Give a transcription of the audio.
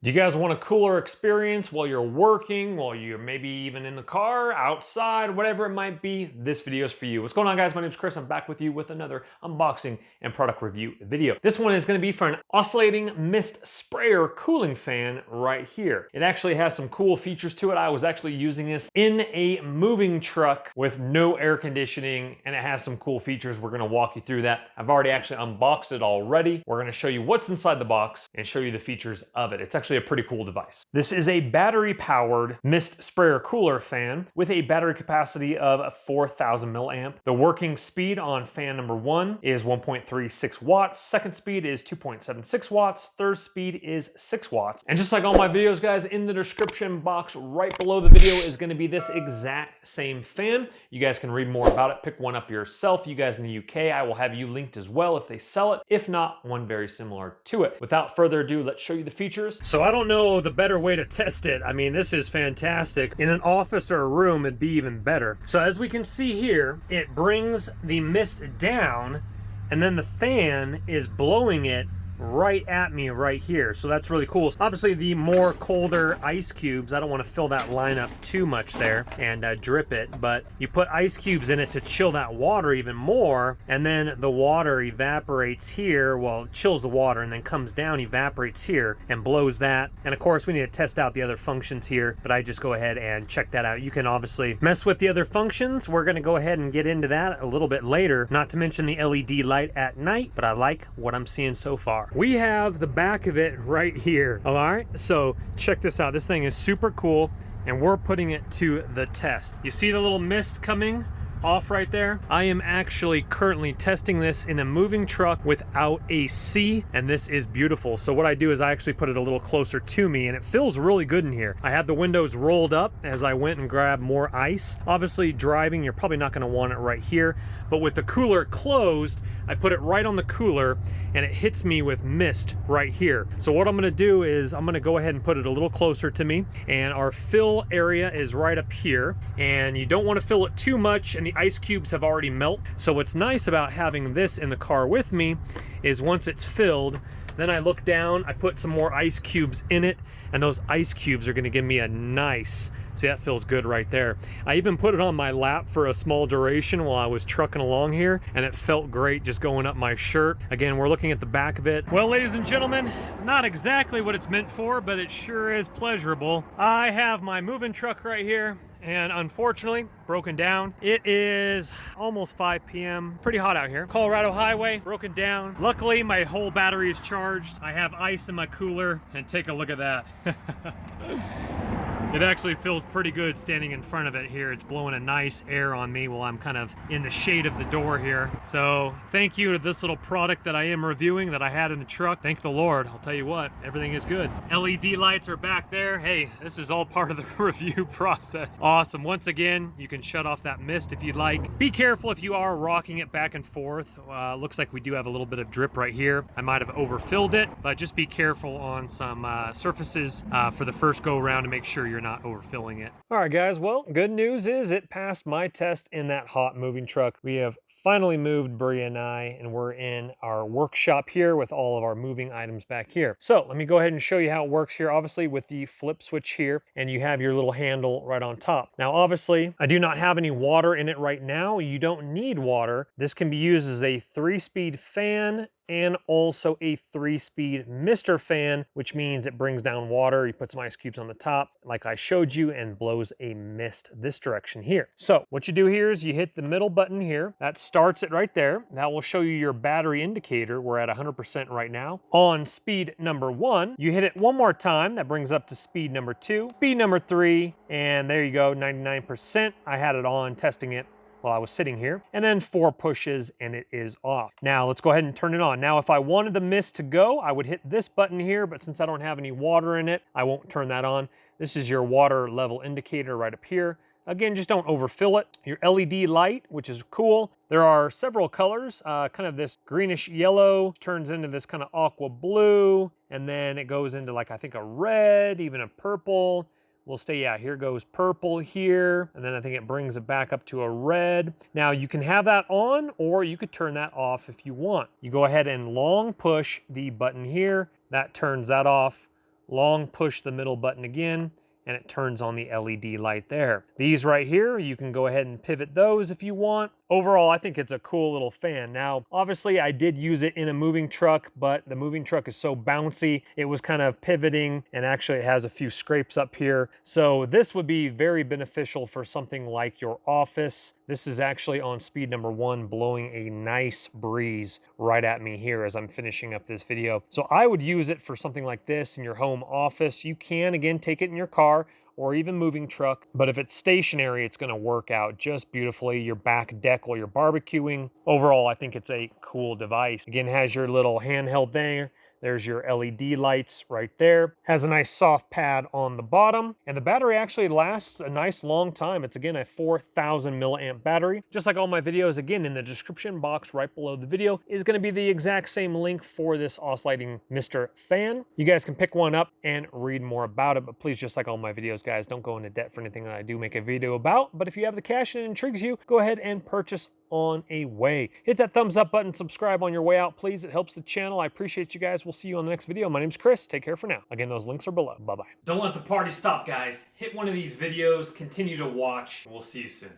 Do you guys want a cooler experience while you're working, while you're maybe even in the car, outside, whatever it might be? This video is for you. What's going on, guys? My name is Chris. I'm back with you with another unboxing and product review video. This one is going to be for an oscillating mist sprayer cooling fan right here. It actually has some cool features to it. I was actually using this in a moving truck with no air conditioning, and it has some cool features. We're going to walk you through that. I've already actually unboxed it already. We're going to show you what's inside the box and show you the features of it. It's actually a pretty cool device. This is a battery-powered mist sprayer cooler fan with a battery capacity of 4,000 milliamp. The working speed on fan number 1 is 1.36 watts. Second speed is 2.76 watts. Third speed is 6 watts. And just like all my videos, guys, in the description box right below the video is going to be this exact same fan. You guys can read more about it. Pick one up yourself. You guys in the UK, I will have you linked as well if they sell it. If not, one very similar to it. Without further ado, let's show you the features. So I don't know the better way to test it. I mean, this is fantastic. In an office or a room, it'd be even better. So as we can see here, it brings the mist down, and then the fan is blowing it right at me right here. So that's really cool. Obviously, the more colder ice cubes, I don't want to fill that line up too much there and drip it, but you put ice cubes in it to chill that water even more, and then the water evaporates here. Well, it chills the water and then comes down, evaporates here and blows that. And of course, we need to test out the other functions here, but I just go ahead and check that out. You can obviously mess with the other functions. We're going to go ahead and get into that a little bit later, not to mention the LED light at night, but I like what I'm seeing so far. We have the back of it right here. All right, so check this out. This thing is super cool, and we're putting it to the test. You see the little mist coming off right there? I am actually currently testing this in a moving truck without AC, and this is beautiful. So what I do is I actually put it a little closer to me, and it feels really good in here. I had the windows rolled up as I went and grabbed more ice. Obviously, driving, you're probably not going to want it right here, but with the cooler closed, I put it right on the cooler, and it hits me with mist right here. So what I'm going to do is I'm going to go ahead and put it a little closer to me, and our fill area is right up here, and you don't want to fill it too much, and the ice cubes have already melted. So what's nice about having this in the car with me is once it's filled, then I look down, I put some more ice cubes in it, and those ice cubes are going to give me a nice, see, that feels good right there. I even put it on my lap for a small duration while I was trucking along here, and it felt great just going up my shirt. Again, we're looking at the back of it. Well, ladies and gentlemen, not exactly what it's meant for, but it sure is pleasurable. I have my moving truck right here, and unfortunately broken down. It is almost 5 p.m. Pretty hot out here. Colorado highway, broken down. Luckily, my whole battery is charged. I have ice in my cooler, and take a look at that. It actually feels pretty good standing in front of it here. It's blowing a nice air on me while I'm kind of in the shade of the door here. So thank you to this little product that I am reviewing that I had in the truck. Thank the Lord. I'll tell you what, everything is good. LED lights are back there. Hey, this is all part of the review process. Awesome. Once again, you can shut off that mist if you'd like. Be careful if you are rocking it back and forth. Looks like we do have a little bit of drip right here. I might have overfilled it, but just be careful on some surfaces for the first go around to make sure you're not overfilling it. All right, guys, well, good news is it passed my test in that hot moving truck. We have finally moved, Bria and I, and we're in our workshop here with all of our moving items back here. So let me go ahead and show you how it works here, obviously with the flip switch here, and you have your little handle right on top. Now, obviously, I do not have any water in it right now. You don't need water. This can be used as a 3-speed fan and also a 3-speed mister fan, which means it brings down water. You put some ice cubes on the top, like I showed you, and blows a mist this direction here. So what you do here is you hit the middle button here. That starts it right there. That will show you your battery indicator. We're at 100% right now. On speed number 1, you hit it one more time. That brings up to speed number 2, speed number 3, and there you go, 99%. I had it on testing it while I was sitting here, and then 4 pushes and it is off. Now let's go ahead and turn it on. Now if I wanted the mist to go, I would hit this button here, but since I don't have any water in it, I won't turn that on. This is your water level indicator right up here. Again, just don't overfill it. Your LED light, which is cool. There are several colors, kind of this greenish yellow turns into this kind of aqua blue, and then it goes into like, I think a red, even a purple. We'll stay, yeah, here goes purple here, and then I think it brings it back up to a red. Now you can have that on, or you could turn that off if you want. You go ahead and long push the button here, that turns that off. long push the middle button again, and it turns on the LED light there. These right here, you can go ahead and pivot those if you want. Overall, I think it's a cool little fan. Now, obviously I did use it in a moving truck, but the moving truck is so bouncy, it was kind of pivoting, and actually it has a few scrapes up here. So this would be very beneficial for something like your office. This is actually on speed number 1, blowing a nice breeze right at me here as I'm finishing up this video. So I would use it for something like this in your home office. You can, again, take it in your car or even moving truck, but if it's stationary, it's gonna work out just beautifully. Your back deck while you're barbecuing. Overall, I think it's a cool device. Again, has your little handheld there. There's your LED lights right there. Has a nice soft pad on the bottom, and the battery actually lasts a nice long time. It's again a 4,000 milliamp battery. Just like all my videos, again, in the description box right below the video is gonna be the exact same link for this oscillating Mr. Fan. You guys can pick one up and read more about it, but please, just like all my videos, guys, don't go into debt for anything that I do make a video about. But if you have the cash and it intrigues you, go ahead and purchase on a way. Hit that thumbs up button, subscribe on your way out, please. It helps the channel. I appreciate you guys. We'll see you on the next video. My name's Chris. Take care for now. Again, those links are below. Bye-bye. Don't let the party stop, guys. Hit one of these videos, continue to watch. We'll see you soon.